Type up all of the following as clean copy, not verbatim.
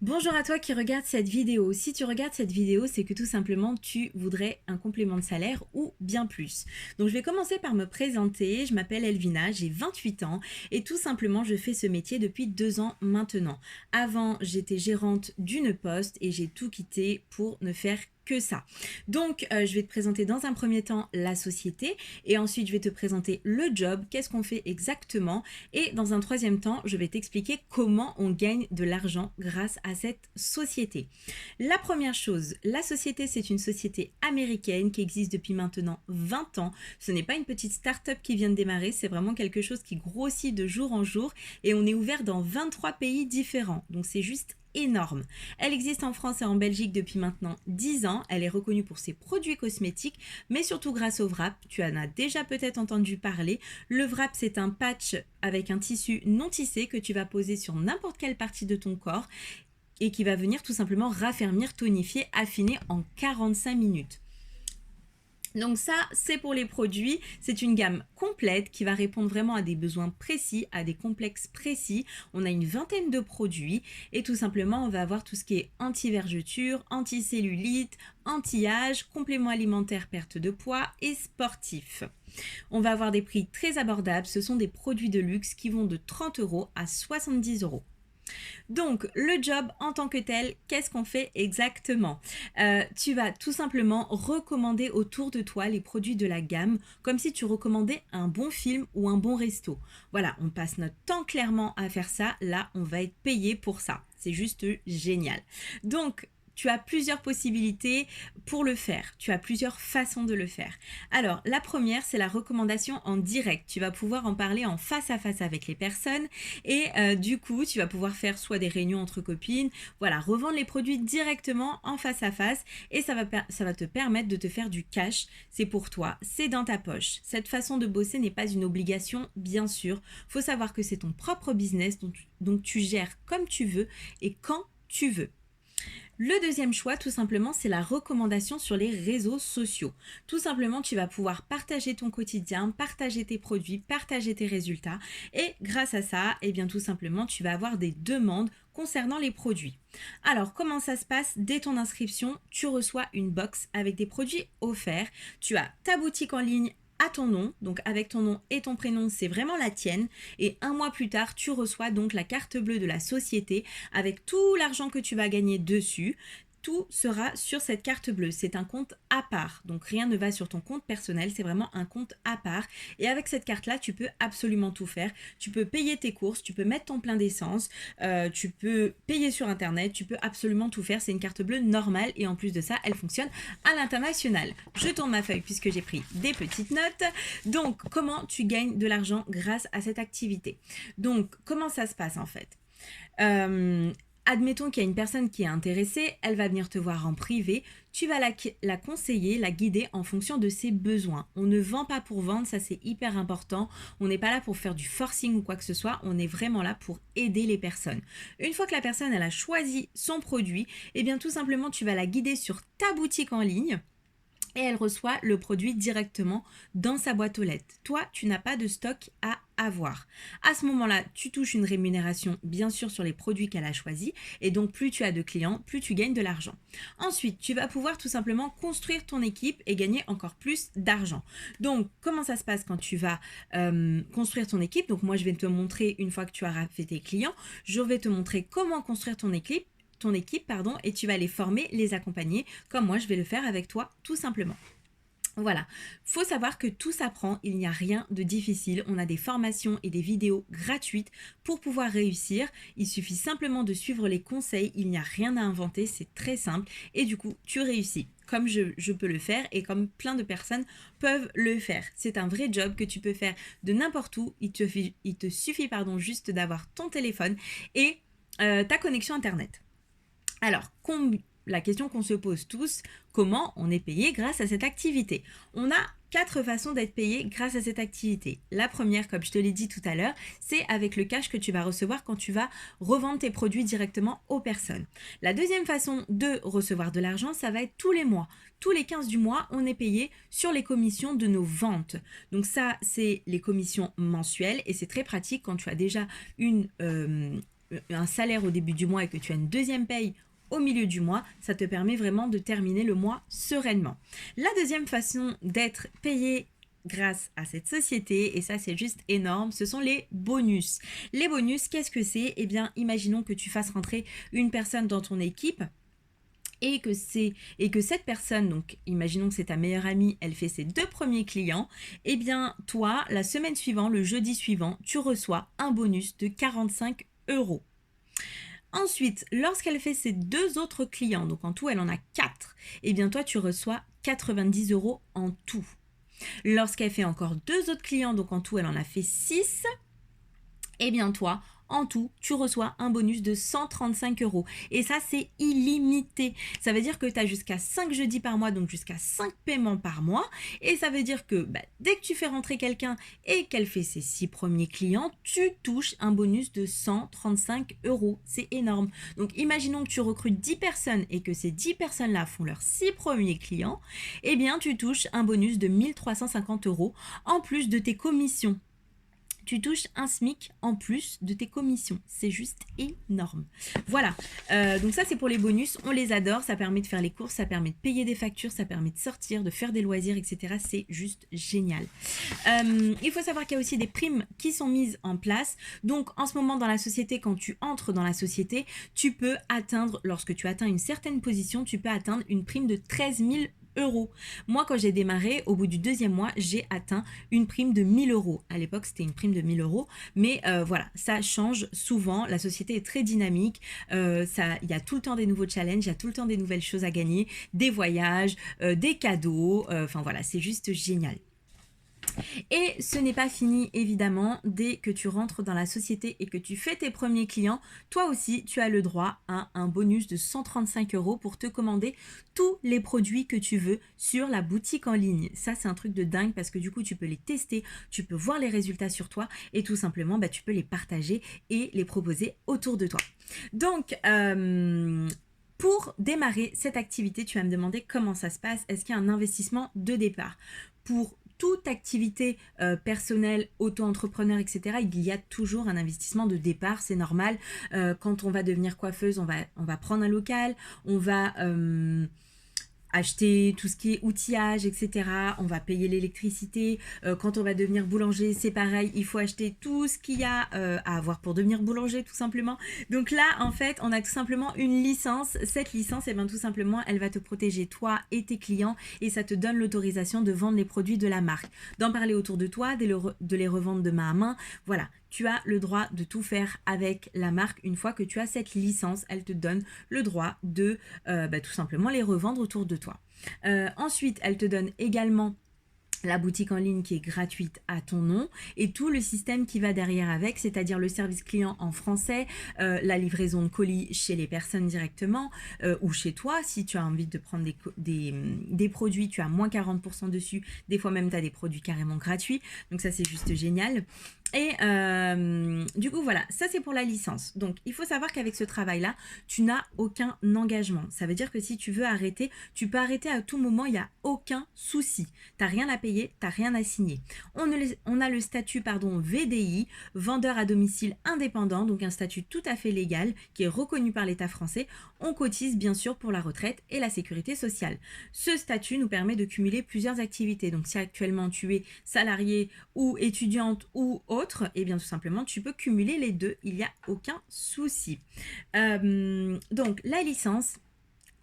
Bonjour à toi qui regarde cette vidéo. Si tu regardes cette vidéo, c'est que tout simplement tu voudrais un complément de salaire ou bien plus. Donc je vais commencer par me présenter. Je m'appelle Elvina, j'ai 28 ans et tout simplement je fais ce métier depuis 2 ans maintenant. Avant, j'étais gérante d'une poste et j'ai tout quitté pour ne faire que ça. Donc, je vais te présenter dans un premier temps la société et ensuite je vais te présenter le job, qu'est-ce qu'on fait exactement et dans un troisième temps, je vais t'expliquer comment on gagne de l'argent grâce à cette société. La première chose, la société, c'est une société américaine qui existe depuis maintenant 20 ans. Ce n'est pas une petite start-up qui vient de démarrer, c'est vraiment quelque chose qui grossit de jour en jour et on est ouvert dans 23 pays différents. Donc c'est juste énorme. Elle existe en France et en Belgique depuis maintenant 10 ans. Elle est reconnue pour ses produits cosmétiques, mais surtout grâce au wrap. Tu en as déjà peut-être entendu parler. Le wrap, c'est un patch avec un tissu non tissé que tu vas poser sur n'importe quelle partie de ton corps et qui va venir tout simplement raffermir, tonifier, affiner en 45 minutes. Donc ça, c'est pour les produits. C'est une gamme complète qui va répondre vraiment à des besoins précis, à des complexes précis. On a une vingtaine de produits et tout simplement, on va avoir tout ce qui est anti-vergeture, anti-cellulite, anti-âge, complément alimentaire, perte de poids et sportif. On va avoir des prix très abordables. Ce sont des produits de luxe qui vont de 30 euros à 70 euros. Donc, le job en tant que tel, qu'est-ce qu'on fait exactement? Tu vas tout simplement recommander autour de toi les produits de la gamme, comme si tu recommandais un bon film ou un bon resto. Voilà, on passe notre temps clairement à faire ça. Là, on va être payé pour ça. C'est juste génial. Donc, tu as plusieurs possibilités pour le faire. Tu as plusieurs façons de le faire. Alors, la première, c'est la recommandation en direct. Tu vas pouvoir en parler en face à face avec les personnes et du coup, tu vas pouvoir faire soit des réunions entre copines, voilà, revendre les produits directement en face à face et ça va te permettre de te faire du cash. C'est pour toi, c'est dans ta poche. Cette façon de bosser n'est pas une obligation, bien sûr. Faut savoir que c'est ton propre business, donc tu gères comme tu veux et quand tu veux. Le deuxième choix, tout simplement, c'est la recommandation sur les réseaux sociaux. Tout simplement, tu vas pouvoir partager ton quotidien, partager tes produits, partager tes résultats et grâce à ça, eh bien tout simplement, tu vas avoir des demandes concernant les produits. Alors, comment ça se passe? Dès ton inscription, tu reçois une box avec des produits offerts. Tu as ta boutique en ligne à ton nom, donc avec ton nom et ton prénom, c'est vraiment la tienne. Et un mois plus tard, tu reçois donc la carte bleue de la société avec tout l'argent que tu vas gagner dessus. Tout sera sur cette carte bleue. C'est un compte à part. Donc rien ne va sur ton compte personnel. C'est vraiment un compte à part. Et avec cette carte-là, tu peux absolument tout faire. Tu peux payer tes courses, tu peux mettre ton plein d'essence, tu peux payer sur Internet, tu peux absolument tout faire. C'est une carte bleue normale et en plus de ça, elle fonctionne à l'international. Je tourne ma feuille puisque j'ai pris des petites notes. Donc, comment tu gagnes de l'argent grâce à cette activité? Donc, comment ça se passe en fait? Admettons qu'il y a une personne qui est intéressée, elle va venir te voir en privé, tu vas la conseiller, la guider en fonction de ses besoins. On ne vend pas pour vendre, ça c'est hyper important. On n'est pas là pour faire du forcing ou quoi que ce soit, on est vraiment là pour aider les personnes. Une fois que la personne elle a choisi son produit, eh bien tout simplement tu vas la guider sur ta boutique en ligne et elle reçoit le produit directement dans sa boîte aux lettres. Toi, tu n'as pas de stock à avoir. À ce moment-là, tu touches une rémunération bien sûr sur les produits qu'elle a choisis et donc plus tu as de clients, plus tu gagnes de l'argent. Ensuite, tu vas pouvoir tout simplement construire ton équipe et gagner encore plus d'argent. Donc, comment ça se passe quand tu vas construire ton équipe? Donc moi, je vais te montrer une fois que tu auras fait tes clients, je vais te montrer comment construire ton équipe et tu vas les former, les accompagner comme moi je vais le faire avec toi tout simplement. Voilà, faut savoir que tout s'apprend, il n'y a rien de difficile, on a des formations et des vidéos gratuites pour pouvoir réussir, il suffit simplement de suivre les conseils, il n'y a rien à inventer, c'est très simple et du coup tu réussis comme je peux le faire et comme plein de personnes peuvent le faire. C'est un vrai job que tu peux faire de n'importe où, il te suffit juste d'avoir ton téléphone et ta connexion internet. Alors, la question qu'on se pose tous, comment on est payé grâce à cette activité? On a 4 façons d'être payé grâce à cette activité. La première, comme je te l'ai dit tout à l'heure, c'est avec le cash que tu vas recevoir quand tu vas revendre tes produits directement aux personnes. La deuxième façon de recevoir de l'argent, ça va être tous les mois. Tous les 15 du mois, on est payé sur les commissions de nos ventes. Donc ça, c'est les commissions mensuelles et c'est très pratique quand tu as déjà un salaire au début du mois et que tu as une deuxième paye au milieu du mois, ça te permet vraiment de terminer le mois sereinement. La deuxième façon d'être payé grâce à cette société, et ça c'est juste énorme, ce sont les bonus. Les bonus, qu'est-ce que c'est? Eh bien, imaginons que tu fasses rentrer une personne dans ton équipe et que cette personne, donc imaginons que c'est ta meilleure amie, elle fait ses 2 premiers clients, eh bien toi, la semaine suivante, le jeudi suivant, tu reçois un bonus de 45 euros. Ensuite, lorsqu'elle fait ses 2 autres clients, donc en tout elle en a 4, eh bien toi tu reçois 90 euros en tout. Lorsqu'elle fait encore 2 autres clients, donc en tout elle en a fait 6, eh bien toi, en tout, tu reçois un bonus de 135 euros. Et ça, c'est illimité. Ça veut dire que tu as jusqu'à 5 jeudis par mois, donc jusqu'à 5 paiements par mois. Et ça veut dire que dès que tu fais rentrer quelqu'un et qu'elle fait ses 6 premiers clients, tu touches un bonus de 135 euros. C'est énorme. Donc, imaginons que tu recrutes 10 personnes et que ces 10 personnes-là font leurs 6 premiers clients. Eh bien, tu touches un bonus de 1350 euros en plus de tes commissions. Tu touches un SMIC en plus de tes commissions. C'est juste énorme. Voilà, donc ça c'est pour les bonus, on les adore, ça permet de faire les courses, ça permet de payer des factures, ça permet de sortir, de faire des loisirs, etc. C'est juste génial. Il faut savoir qu'il y a aussi des primes qui sont mises en place. Donc en ce moment dans la société, quand tu entres dans la société, tu peux atteindre, lorsque tu atteins une certaine position, tu peux atteindre une prime de 13 000 euros. Moi, quand j'ai démarré, au bout du 2e mois, j'ai atteint une prime de 1000 euros. À l'époque, c'était une prime de 1000 euros. Mais voilà, ça change souvent. La société est très dynamique. Il y a tout le temps des nouveaux challenges, il y a tout le temps des nouvelles choses à gagner, des voyages, des cadeaux. Enfin voilà, c'est juste génial. Et ce n'est pas fini évidemment, dès que tu rentres dans la société et que tu fais tes premiers clients, toi aussi tu as le droit à un bonus de 135 euros pour te commander tous les produits que tu veux sur la boutique en ligne. Ça c'est un truc de dingue parce que du coup tu peux les tester, tu peux voir les résultats sur toi et tout simplement tu peux les partager et les proposer autour de toi. Donc pour démarrer cette activité, tu vas me demander comment ça se passe. Est-ce qu'il y a un investissement de départ? Pour toute activité personnelle, auto-entrepreneur, etc., il y a toujours un investissement de départ, c'est normal. Quand on va devenir coiffeuse, on va prendre un local, on va acheter tout ce qui est outillage, etc. On va payer l'électricité. Quand on va devenir boulanger, c'est pareil. Il faut acheter tout ce qu'il y a à avoir pour devenir boulanger, tout simplement. Donc là, en fait, on a tout simplement une licence. Cette licence, tout simplement, elle va te protéger toi et tes clients et ça te donne l'autorisation de vendre les produits de la marque, d'en parler autour de toi, de les revendre de main à main. Voilà. Tu as le droit de tout faire avec la marque. Une fois que tu as cette licence, elle te donne le droit de tout simplement les revendre autour de toi. Ensuite, elle te donne également la boutique en ligne qui est gratuite à ton nom et tout le système qui va derrière avec, c'est-à-dire le service client en français, la livraison de colis chez les personnes directement ou chez toi. Si tu as envie de prendre des produits, tu as moins 40% dessus. Des fois même, tu as des produits carrément gratuits. Donc ça, c'est juste génial. Et du coup, voilà, ça c'est pour la licence. Donc, il faut savoir qu'avec ce travail-là, tu n'as aucun engagement. Ça veut dire que si tu veux arrêter, tu peux arrêter à tout moment, il n'y a aucun souci. Tu n'as rien à payer, tu n'as rien à signer. On a le statut VDI, vendeur à domicile indépendant, donc un statut tout à fait légal qui est reconnu par l'État français. On cotise bien sûr pour la retraite et la sécurité sociale. Ce statut nous permet de cumuler plusieurs activités. Donc, si actuellement tu es salarié ou étudiante ou autre, et bien tout simplement tu peux cumuler les deux, il n'y a aucun souci. Donc la licence,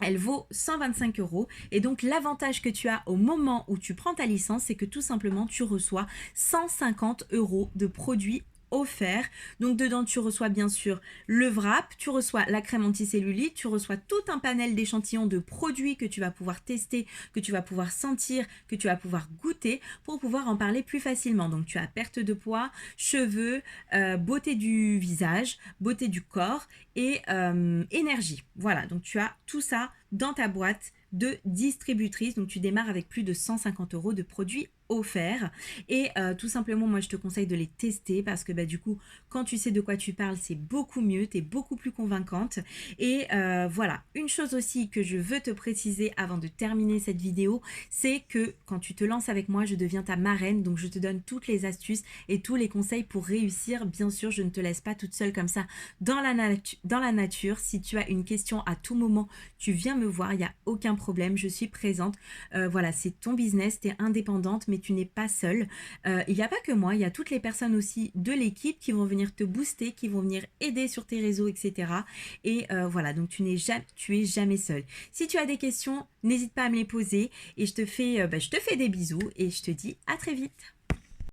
elle vaut 125 euros et donc l'avantage que tu as au moment où tu prends ta licence, c'est que tout simplement tu reçois 150 euros de produits offert. Donc dedans tu reçois bien sûr le wrap, tu reçois la crème anticellulite, tu reçois tout un panel d'échantillons de produits que tu vas pouvoir tester, que tu vas pouvoir sentir, que tu vas pouvoir goûter pour pouvoir en parler plus facilement. Donc tu as perte de poids, cheveux, beauté du visage, beauté du corps et énergie. Voilà, donc tu as tout ça dans ta boîte de distributrice. Donc tu démarres avec plus de 150 euros de produits offerts et tout simplement moi je te conseille de les tester parce que bah, du coup quand tu sais de quoi tu parles c'est beaucoup mieux, tu es beaucoup plus convaincante et voilà, une chose aussi que je veux te préciser avant de terminer cette vidéo, c'est que quand tu te lances avec moi je deviens ta marraine, donc je te donne toutes les astuces et tous les conseils pour réussir. Bien sûr je ne te laisse pas toute seule comme ça dans la nature. Si tu as une question à tout moment tu viens me voir, il n'y a aucun problème, je suis présente. Voilà, c'est ton business, tu es indépendante, mais tu n'es pas seule. Il n'y a pas que moi, il y a toutes les personnes aussi de l'équipe qui vont venir te booster, qui vont venir aider sur tes réseaux, etc. Et voilà, donc tu es jamais seule. Si tu as des questions, n'hésite pas à me les poser et je te fais des bisous et je te dis à très vite.